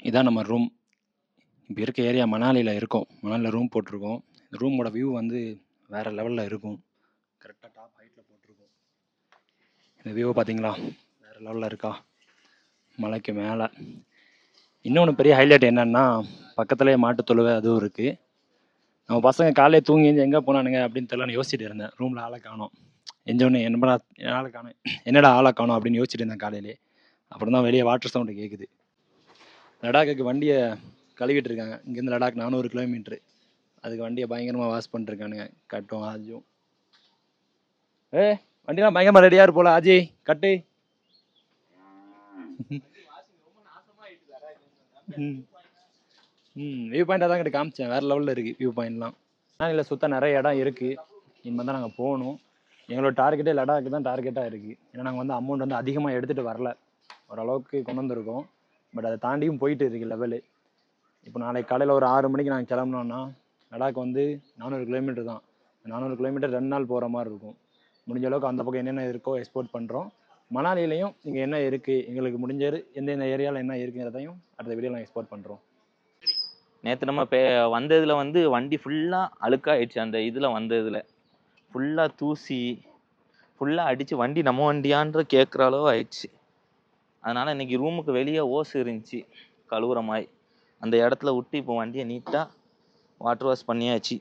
இதான் நம்ம ரூம். இப்போ இருக்க ஏரியா மணாலியில் இருக்கோம். மணாலியில் ரூம் போட்டிருக்கோம். ரூமோட வியூ வந்து வேறு லெவலில் இருக்கும். கரெக்டாக டாப் ஹைட்டில் போட்டிருக்கோம். இந்த வியூவை பார்த்தீங்களா? வேறு லெவலில் இருக்கா? மலைக்கு மேலே. இன்னொன்று பெரிய ஹைலைட் என்னன்னா, பக்கத்துலேயே மாட்டு தொழுவை அதுவும் இருக்குது. நம்ம பசங்க காலையே தூங்கி எங்கே போனானுங்க அப்படின்னு தெரியலன்னு யோசிச்சுட்டு இருந்தேன். ரூமில் ஆளை காணோம். எஞ்சோடனே என்னடா ஆளை காணோம் அப்படின்னு யோசிச்சுட்டு இருந்தேன் காலையிலே. அப்புறம் தான் வெளியே வாட்டர் சவுண்டு கேட்குது. லடாக்குக்கு வண்டியை கழுவிட்டு இருக்காங்க. இங்கேருந்து லடாக் 400 கிலோமீட்ரு. அதுக்கு வண்டியை பயங்கரமாக வாஷ் பண்ணிருக்கானுங்க கட்டும் ஆஜியும். வண்டிலாம் பயங்கரமாக ரெடியாக இருப்போல ஆஜி கட்டு. வியூ பாயிண்டாக தான் கிட்ட காமிச்சேன். வேறு லெவலில் இருக்குது வியூ பாயிண்ட்லாம். இல்லை சுத்த நிறைய இடம் இருக்குது. இனிமேல் தான் நாங்கள் போகணும். எங்களோட டார்கெட்டே லடாக்கு தான் டார்கெட்டாக இருக்குது. ஏன்னா நாங்கள் வந்து அமௌண்ட் வந்து அதிகமாக எடுத்துகிட்டு வரல. ஓரளவுக்கு கொண்டு வந்திருக்கோம். பட் அதை தாண்டியும் போயிட்டு இருக்குது லெவலு. இப்போ நாளைக்கு காலையில் ஒரு 6 மணிக்கு நாங்கள் கிளம்புனோன்னா லடாக் வந்து 400 கிலோமீட்டர் தான். 400 கிலோமீட்டர் 2 நாள் போகிற மாதிரி இருக்கும். முடிஞ்ச அளவுக்கு அந்த பக்கம் என்னென்ன இருக்கோ எக்ஸ்போர்ட் பண்ணுறோம். மணாலிலையும் இங்கே என்ன இருக்குது, எங்களுக்கு முடிஞ்சது எந்தெந்த ஏரியாவில் என்ன இருக்குங்கிறதையும் அடுத்த வீடியோவில் எக்ஸ்போர்ட் பண்ணுறோம். நேற்று நம்ம வந்ததில் வந்து வண்டி ஃபுல்லாக அழுக்காயிடுச்சு. அந்த இதில் வந்ததில் ஃபுல்லாக தூசி ஃபுல்லாக அடித்து வண்டி நம்ம வண்டியான்ற கேட்குற அளவு ஆயிடுச்சு. அதனால் இன்றைக்கி ரூமுக்கு வெளியே ஓசு இருந்துச்சு கழுவுற மாதிரி. அந்த இடத்துல விட்டு இப்போ வண்டியை நீட்டாக வாட்டர் வாஷ் பண்ணியாச்சு.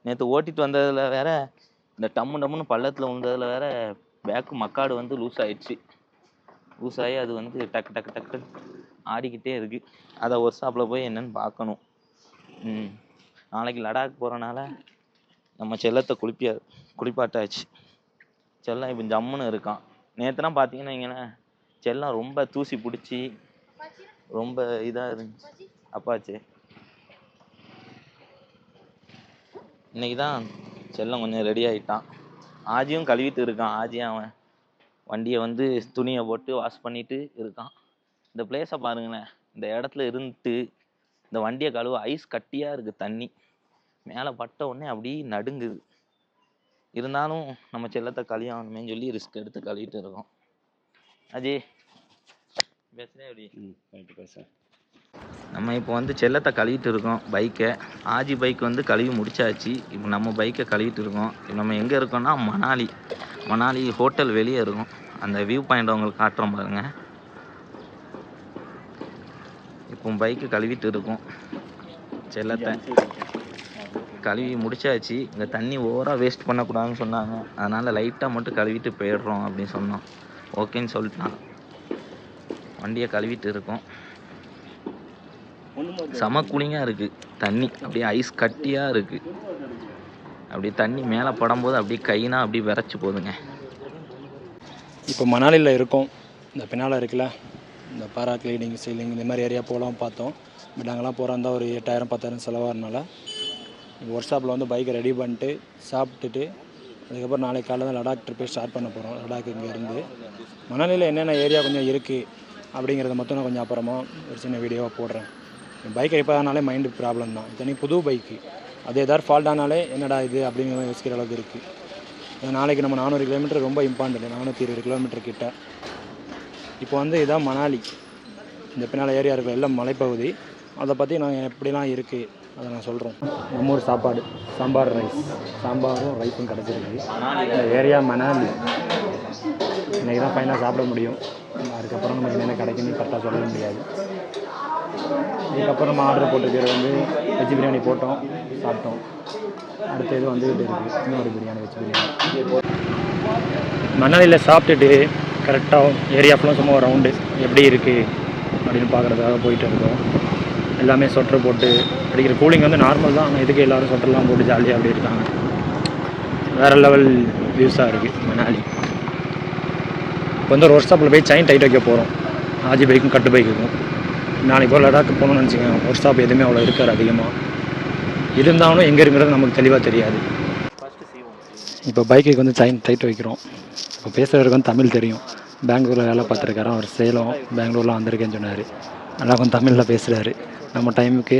நேற்று ஓட்டிகிட்டு வந்ததில் வேற இந்த டம்முன்னு பள்ளத்தில் வந்ததில் வேற பேக்கு மக்காடு வந்து லூஸ் ஆகிடுச்சு. லூஸ் ஆகி அது வந்து டக்கு டக்கு டக்கு ஆடிக்கிட்டே இருக்குது. அதை ஒர்க் ஷாப்பில் போய் என்னென்னு பார்க்கணும். நாளைக்கு லடாக் போகிறனால நம்ம செல்லத்தை குளிப்பாட்டாச்சு. செல்லம் இப்போ ஜம்முன்னு இருக்கான். நேற்றுனா பார்த்தீங்கன்னா இங்கே செல்லம் ரொம்ப தூசி பிடிச்சி ரொம்ப இதாக இருந்துச்சு. அப்பாச்சு இன்னைக்கு தான் செல்லம் கொஞ்சம் ரெடி ஆகிட்டான். ஆஜியும் கழுவிட்டு இருக்கான். ஆஜி அவன் வண்டியை வந்து துணியை போட்டு வாஷ் பண்ணிட்டு இருக்கான். இந்த பிளேஸை பாருங்களேன். இந்த இடத்துல இருந்துட்டு இந்த வண்டியை கழுவ ஐஸ் கட்டியாக இருக்குது. தண்ணி மேலே பட்ட உடனே அப்படியே நடுங்குது. இருந்தாலும் நம்ம செல்லத்தை கழுவணுமே சொல்லி ரிஸ்க் எடுத்து கழுவிட்டு இருக்கோம். அஜி பேசுகிறேன் எப்படி பேச. நம்ம இப்போ வந்து செல்லத்தை கழுவிட்டு இருக்கோம் பைக்கை. ஆஜி பைக் வந்து கழுவி முடிச்சாச்சு. இப்போ நம்ம பைக்கை கழுவிட்டு இருக்கோம். இப்போ நம்ம எங்கே இருக்கோம்னா மணாலி ஹோட்டல் வெளியே இருக்கும். அந்த வியூ பாயிண்ட் உங்களுக்கு காட்டுறோம் பாருங்கள். இப்போ பைக்கு கழுவிட்டு இருக்கோம். செல்லத்தை கழுவி முடிச்சாச்சு. இங்கே தண்ணி ஓவராக வேஸ்ட் பண்ணக்கூடாதுன்னு சொன்னாங்க. அதனால் லைட்டாக மட்டும் கழுவிட்டு போயிடுறோம் அப்படின்னு சொன்னோம். ஓகேன்னு சொல்லிட்டான். வண்டியை கழுவிட்டு இருக்கோம். செம கூலிங்காக இருக்குது. தண்ணி அப்படியே ஐஸ் கட்டியாக இருக்குது. அப்படியே தண்ணி மேலே படும்போது அப்படியே கைனா அப்படியே விரைச்சி போகுதுங்க. இப்போ மணாலியில் இருக்கோம். இந்த பின்னால் இருக்குல்ல, இந்த பாராக்ளைடிங் சீலிங் இந்த மாதிரி ஏரியா போகலாம் பார்த்தோம். பட் அங்கெல்லாம் போகிறா இருந்தால் ஒரு 8,000 10,000 செலவாகிறனால இப்போ ஒர்க் ஷாப்பில் வந்து பைக்கை ரெடி பண்ணிட்டு சாப்பிட்டுட்டு அதுக்கப்புறம் நாளைக்கு காலையில் தான் லடாக் ட்ரிப்பே ஸ்டார்ட் பண்ண போகிறோம். லடாக் இங்கேருந்து மணாலியில் என்னென்ன ஏரியா கொஞ்சம் இருக்குது அப்படிங்கிறத மட்டும் நான் கொஞ்சம் அப்புறமா ஒரு சின்ன வீடியோவாக போடுறேன். பைக்கை இப்போ ஆனாலே மைண்டு ப்ராப்ளம் தான். இத்தனை புது பைக்கு அது எதாவது ஃபால்ட் ஆனாலே என்னடா இது அப்படிங்கிற யோசிக்கிற அளவுக்கு இருக்குது. நாளைக்கு நம்ம 400 கிலோமீட்டர் ரொம்ப இம்பார்ட்டன்ட். 420 கிலோமீட்டர் கிட்ட. இப்போ வந்து இதுதான் மணாலி. இந்த பின்னால் ஏரியா இருக்கிற எல்லாம் மலைப்பகுதி. அதை பற்றி நாங்கள் எப்படிலாம் இருக்குது அதை நான் சொல்கிறோம். நம்ம ஊர் சாப்பாடு சாம்பாரும் ரைஸும் கிடச்சிருக்கு. இந்த ஏரியா மணாலி. இன்றைக்கி தான் ஃபைனாக சாப்பிட முடியும். அதுக்கப்புறம் நம்ம என்னென்ன கிடைக்குன்னு கரெக்டாக சொல்ல முடியாது. இதுக்கப்புறம் நம்ம ஆர்டர் போட்டுக்கிறது வந்து வெஜ் பிரியாணி போட்டோம், சாப்பிட்டோம். அடுத்த இது வந்து இருக்குது இன்னொரு பிரியாணி, வெஜ் பிரியாணி. மணாலியில் சாப்பிட்டுட்டு கரெக்டாக ஏரியா ஃபுல்லாக சும்மா ஒரு ரவுண்டு எப்படி இருக்குது அப்படின்னு பார்க்குறதுக்காக போயிட்டு இருக்கோம். எல்லாமே ஸ்வெட்டர் போட்டு அடிக்கிற கூலிங் வந்து நார்மல் தான். ஆனால் இதுக்கு எல்லோரும் ஸ்வெட்டர்லாம் போட்டு ஜாலியாக அப்படி இருக்காங்க. வேறு லெவல் வியூஸாக இருக்குது மணாலி. இப்போ வந்து ஒரு ஒர்க் ஷாப்பில் போய் செயின் டைட் வைக்க போகிறோம். ஆஜி பைக்கும் கட்டு பைக்குக்கும். நாளைக்கு போல் லடாக்கு போகணும்னு நினச்சிக்கோங்க. ஒர்க் ஷாப் எதுவுமே அவ்வளோ இருக்காது அதிகமாக. இருந்தாலும் எங்கே இருக்கிறது நமக்கு தெளிவாக தெரியாது. இப்போ பைக்குக்கு வந்து செயின் டைட் வைக்கிறோம். இப்போ பேசுகிறவருக்கு வந்து தமிழ் தெரியும். பெங்களூரில் வேலை பார்த்துருக்காரு. அவர் சேலம் பெங்களூர்லாம் வந்திருக்கேன்னு சொன்னார். நல்லா கொஞ்சம் தமிழில் பேசுகிறாரு. நம்ம டைமுக்கு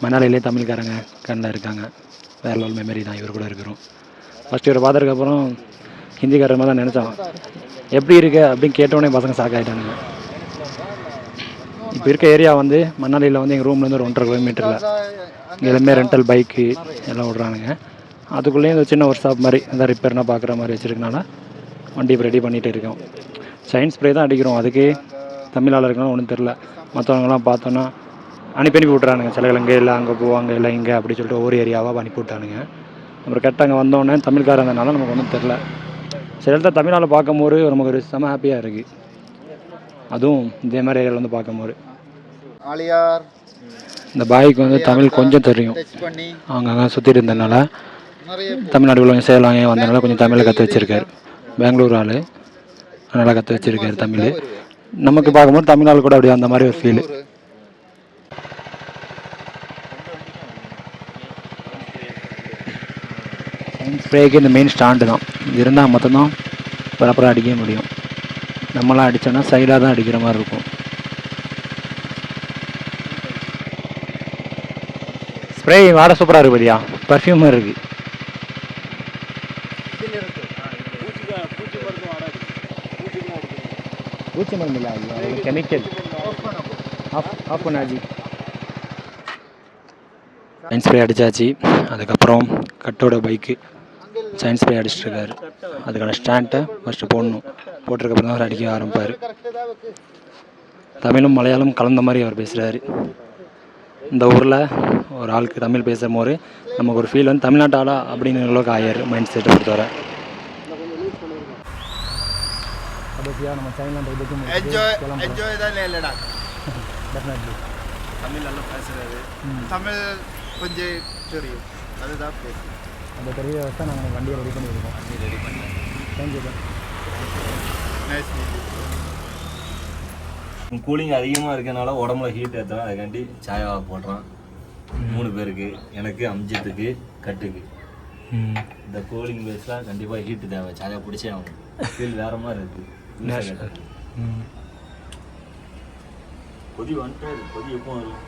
மணாலியிலே தமிழ்காரங்க கண்ணில் இருக்காங்க. வேறு லெவல் மெமரி தான் இவர் கூட இருக்கிறோம். ஃபஸ்ட்டு இவரை பார்த்ததுக்கப்புறம் ஹிந்திக்காரர் மாதிரி தான் நினச்சோம். எப்படி இருக்கு அப்படின்னு கேட்டோடனே பசங்க ஷாக் ஆகிட்டானுங்க. இப்போ இருக்க ஏரியா வந்து மணாலியில் வந்து எங்கள் ரூம்லேருந்து ஒரு 1.5 கிலோமீட்டரில் இங்கே எல்லாமே ரெண்டல் பைக்கு எல்லாம் விட்றானுங்க. அதுக்குள்ளேயும் இந்த சின்ன ஒர்க் ஷாப் மாதிரி எதாவது ரிப்பேர்னா பார்க்குற மாதிரி வச்சுருக்கனால வண்டி இப்போ ரெடி பண்ணிகிட்டு இருக்கோம். ஷைன் ஸ்ப்ரே தான் அடிக்கிறோம். அதுக்கே தமிழ் ஆள் இருக்கனால ஒன்றும் தெரில. மற்றவங்களாம் பார்த்தோன்னா அனுப்பி விட்றானுங்க. சில இங்கே இல்லை அங்கே போவாங்க இல்லை இங்கே அப்படி சொல்லிட்டு ஒவ்வொரு ஏரியாவாக அனுப்பி விட்டானுங்க. அப்புறம் கரெக்டாக அங்கே வந்தோடனே தமிழ்காரன் இருந்ததுனால நமக்கு ஒன்றும் தெரில. சில இடத்துல தமிழால் பார்க்கும்போது நமக்கு ஒரு செம ஹாப்பியாக இருக்குது. அதுவும் இதே மாதிரி ஏரியாவில் வந்து பார்க்கும்போது. இந்த பாய்க்கு வந்து தமிழ் கொஞ்சம் தெரியும். அவங்க அங்கே சுற்றிட்டு இருந்ததுனால தமிழ்நாடுக்குள்ள சேலம் வந்ததுனால கொஞ்சம் தமிழில் கற்று வச்சுருக்காரு. பெங்களூர் ஆள் நல்லா கற்று வச்சுருக்காரு தமிழ். நமக்கு பார்க்கும்போது தமிழ்நாடு கூட அப்படி அந்த மாதிரி ஒரு ஃபீலு. ஸ்ப்ரேக்கு இந்த மெயின் ஸ்டாண்டு தான். இது இருந்தால் மட்டும்தான் ப்ராப்பராக அடிக்க முடியும். நம்மளாம் அடித்தோன்னா சைடாக தான் அடிக்கிற மாதிரி இருக்கும். ஸ்ப்ரே வாட சூப்பராக இருக்குது பாத்தியா, பர்ஃப்யூம் மாதிரி இருக்குது. பூச்சி மருந்து இல்லை, அது கெமிக்கல். ஆஃப் பண்ணாச்சு. சைன் ஸ்ப்ரே அடித்தாச்சு. அதுக்கப்புறம் கட்டோட பைக்கு சைன் ஸ்ப்ரே அடிச்சிட்ருக்காரு. அதுக்கான ஸ்டாண்டை ஃபஸ்ட்டு போடணும். போட்டிருக்கப்புறம் தான் அவர் அடிக்க ஆரம்பிப்பார். தமிழும் மலையாளம் கலந்த மாதிரி அவர் பேசுகிறாரு. இந்த ஊரில் ஒரு ஆளுக்கு தமிழ் பேசும்போது நமக்கு ஒரு ஃபீல் வந்து தமிழ்நாட்டு ஆளா அப்படின்னு அளவுக்கு ஆயார் மைண்ட் செட்டை பொறுத்தவரை. நம்ம தமிழ் நல்லா பேசுகிறாரு. தமிழ் கொஞ்சம் தெரியும், அதுதான் பேசுகிறேன். அந்த பெரிய வசதி நாங்கள் வண்டியை ரெடி பண்ணியிருக்கோம். வண்டி ரெடி பண்ணேன். Thank you sir. Nice meet. Cooling அதிகமாக இருக்கனால உடம்புல ஹீட் ஏற்றுறோம். அதுக்காண்டி சாயாவை போடுறான் 3 பேருக்கு, எனக்கு அம்ஜித்துக்கு கட்டுக்கு. இந்த கூலிங் பேஸ்லாம் கண்டிப்பாக ஹீட்டு தேவை. சாயா பிடிச்சே ஆகும். ஃபீல் வேறு மாதிரி இருக்குது. கொதி வந்துட்டு கொதி எப்போ வரும்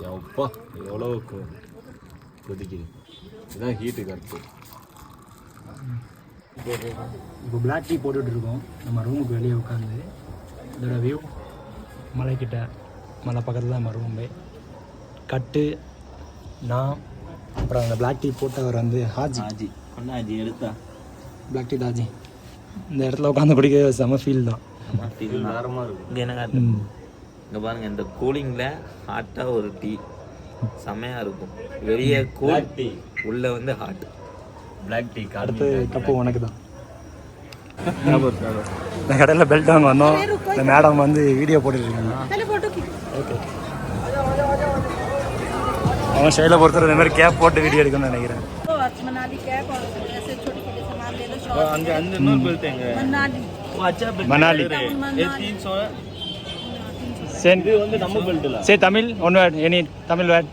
எப்பா எவ்வளோ கொதிக்குது. இதுதான் ஹீட்டு கரெக்டு. இப்போ பிளாக் டீ போட்டுட்ருக்கோம் நம்ம ரூமுக்கு வெளியே உட்காந்து. இதோட வியூ மலைக்கிட்ட, மலை பக்கத்தில் தான் நம்ம ரூம்பு. கட்டு நான் அப்புறம் அந்த பிளாக் டீ போட்டவர் வந்து ஹாஜி கொண்டாஜி எடுத்தா பிளாக் டீ தாஜி. இந்த இடத்துல உட்காந்து குடிக்க செம ஃபீல் தான். நேரமாக இருக்கும். இங்கே எனக்கு இங்கே பாருங்கள், இந்த கூலிங்கில் ஹாட்டாக ஒரு டீ செம்மையாக இருக்கும். வெளியே கூல் டீ, உள்ளே வந்து ஹாட் பிளாக் டீ. அடுத்து கப்பு உனக்கு தான். இந்த கடையில் பெல்ட் வாங்க வந்தோம். இந்த மேடம் வந்து வீடியோ போட்டுருக்காங்க. ஓகே, அவன் ஸ்டைலை பொறுத்தவரை இந்த மாதிரி கேப் போட்டு வீடியோ எடுக்கணும்னு நினைக்கிறேன். மணாலி நம்ம belt say Tamil one word, any Tamil word.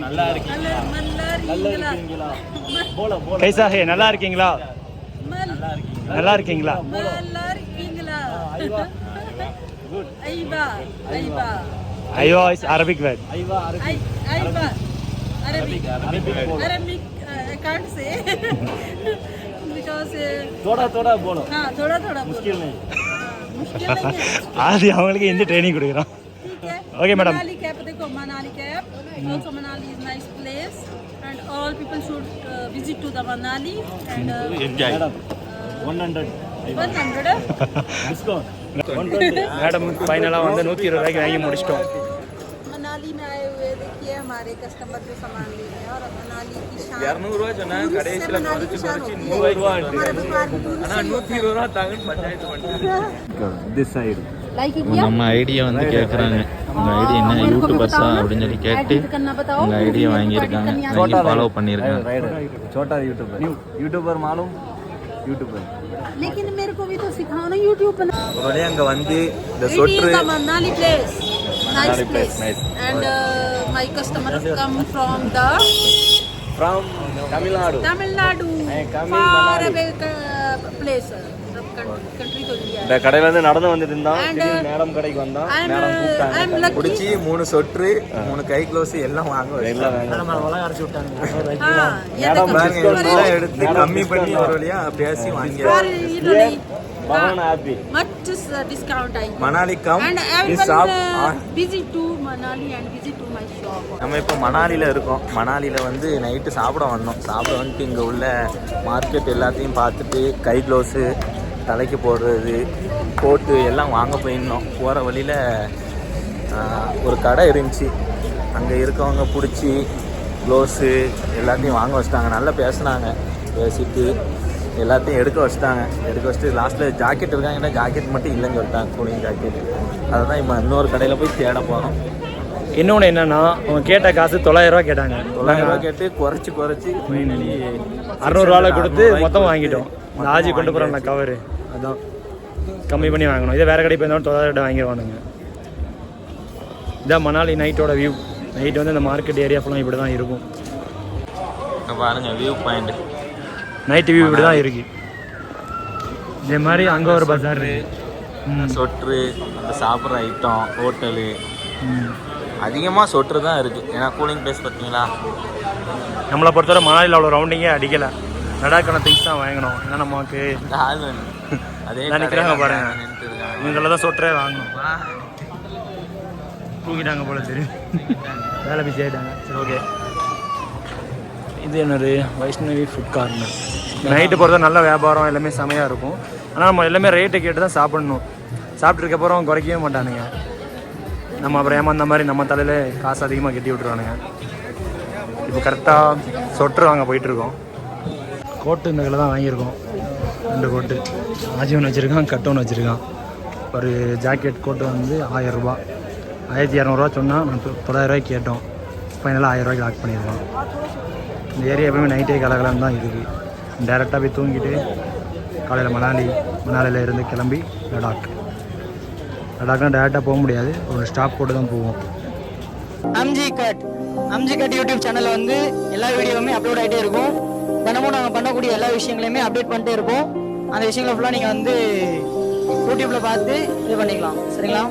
நல்லா இருக்கீங்களா கைசா ஹே, நல்லா இருக்கீங்களா? நல்லா இருக்கீங்களா? ஐவா is Arabic word. Arabic I can't say because थोड़ा बोलो. हाँ थोड़ा मुश्किल नहीं. मुश्किल नहीं है. ஆதி அவங்களுக்கு இந்த ட்ரைனிங் கொடுக்குறோம். ठीक है. Okay, madam. Manali Cap देखो, Manali Cap. Also Manali is nice place and all people should visit to the Manali and enjoy. 100 discount. Madam ஃபைனலாக வந்து 120 ரூபாய்க்கு வாங்கி முடிச்சிட்டோம். मनाली में आए हुए देखिए हमारे कस्टमर जो सामान ले रहे हैं और मनाली की शान 200 ரூபா சொன்னா கடைசியில் मनाली की शान होती है. 100 ரூபா हमारा व्यापार दूर से ही होता है. 120 ரூபா தாங்கன்னு பஞ்சாயத்து பண்ணிட்டு this side. लाइक किया நம்ம ஐடியா வந்து கேட்குறாங்க. உங்கள் ஐடி என்ன யூடியூபர்ஸா அப்படின்னு சொல்லி கேட்டு करना बताओ. உங்கள் ஐடியா வாங்கியிருக்காங்க. வாங்கி ஃபாலோ பண்ணியிருக்காங்க. छोटा यूट्यूबर मालूम यूट्यूबर. लेकिन मेरे को भी तो सिखाओ ना यूट्यूब पर. ஒரு வழியாக அங்கே வந்து இந்த It is சொற்று the Manali place. Nice place. And my customers come from the From Tamil Nadu. Tamil Nadu. Far away place. Country to India. இந்த கடையில இருந்து நடந்து வந்துட்டு இருந்தான். And மேடம் கடைக்கு வந்தான். I'm மேடம் கூப்பிட்டாங்க. I'm lucky. பிடிச்சி 3 சொற்று 3 கை க்ளோஸ் எல்லாம் வாங்க எல்லாம் வாங்க. நம்ம உலக அரைச்சி விட்டாங்க. हाँ ये देखो. எல்லாம் எடுத்து கம்மி பண்ணி ஒரு வழியா பேசி வாங்கி For Italy. Bhavan happy. Much discount I get. Manali come. And This shop. everyone visit to Manali and visit to my shop. நம்ம இப்போ மணாலியில் இருக்கோம். மணாலியில் வந்து நைட்டு சாப்பிட வந்தோம். சாப்பிட வந்துட்டு இங்கே உள்ள மார்க்கெட் எல்லாத்தையும் பார்த்துட்டு கை க்ளவுஸு தலைக்கு போடுறது கோட்டு எல்லாம் வாங்க போயிருந்தோம். போகிற வழியில் ஒரு கடை இருந்துச்சு. அங்கே இருக்கவங்க பிடிச்சி க்ளவுஸு எல்லாத்தையும் வாங்க வச்சிட்டாங்க. நல்லா பேசுனாங்க. பேசிட்டு எல்லாத்தையும் எடுக்க வச்சுட்டு லாஸ்ட்டில் ஜாக்கெட் இருக்காங்கன்னா ஜாக்கெட் மட்டும் இல்லைன்னு சொல்லிட்டாங்க. Cooling jacket. அதை தான் இப்போ இன்னொரு கடையில் போய் தேட போகிறோம். இன்னொன்று என்னென்னா அவங்க கேட்ட காசு 900 கேட்டாங்க. 900 கேட்டு குறைச்சி ஃபைனலி 600 கொடுத்து மொத்தம் வாங்கிட்டோம். இந்த ஆஜி கொண்டு போகிறோம் கவரு அதான் கம்மி பண்ணி வாங்கணும். இதே வேறு கடை போயிருந்தாலும் 900 வாங்கிடுவானுங்க. இதான் மணாலி நைட்டோட வியூ. நைட் வந்து இந்த மார்க்கெட் ஏரியா ஃபுல்லாக இப்படி தான் இருக்கும். பாருங்க வியூ பாயிண்ட். நைட்டு வியூ இப்படி தான் இருக்கு. இதே மாதிரி அங்கே ஒரு பஜார், சொட்ரு, அந்த சாப்பிட்ற ஐட்டம், ஹோட்டலு அதிகமாக சொட்ரு தான் இருக்குது. ஏன்னா கூலிங் பிளேஸ் பார்த்தீங்களா. நம்மளை பொறுத்தவரை மணாலியில் அவ்வளோ ரவுண்டிங்கே அடிக்கலை. லடாக்கான திங்ஸ் தான் வாங்கணும். ஏன்னா நமக்கு அதே நினைக்கிறாங்க பாருங்க. இவங்கள தான் சொட்டரே வாங்கணும். தூக்கிட்டாங்க போல தெரியும். வேலை பிஸி ஆகிட்டாங்க. சரி ஓகே. இது என்னது வைஷ்ணவி ஃபுட் கார்னர். நைட்டு போகிறது நல்ல வியாபாரம் எல்லாமே செமையாக இருக்கும். ஆனால் நம்ம எல்லாமே ரேட்டை கேட்டு தான் சாப்பிட்ணும். சாப்பிட்ருக்கப்புறம் குறைக்கவே மாட்டானுங்க. நம்ம அப்புறம் ஏமாந்த மாதிரி நம்ம தலையில் காசு அதிகமாக கட்டி விட்ருவானுங்க. இப்போ கரெக்டாக சொட்டர் வாங்க போயிட்டுருக்கோம். கோட்டு இந்த கடையில் தான் வாங்கியிருக்கோம். 2 கோட்டு. ஆஜி ஒன்று வச்சுருக்கான், கட்டு ஒன்று வச்சுருக்கான். ஒரு ஜாக்கெட் கோட்டு வந்து 1000 ரூபா. 1200 சொன்னால் நான் 900 கேட்டோம். ஃபைனலாக 1000 லாக் பண்ணியிருக்கோம். இந்த ஏரியா எப்பவுமே நைட்டே கலகலன்னு தான் இருக்குது. டேரெக்டாக போய் தூங்கிட்டு காலையில் மணாலியில் இருந்து கிளம்பி லடாக்னா டேரெக்டாக போக முடியாது. ஒரு ஸ்டாப் போட்டு தான் போவோம். அம்ஜி கட் யூடியூப் சேனலில் வந்து எல்லா வீடியோவுமே அப்லோட் ஆகிட்டே இருக்கும். தினமும் நாங்கள் பண்ணக்கூடிய எல்லா விஷயங்களையுமே அப்டேட் பண்ணிட்டே இருப்போம். அந்த விஷயங்களை ஃபுல்லாக நீங்கள் வந்து யூடியூப்பில் பார்த்து இது பண்ணிக்கலாம். சரிங்களா?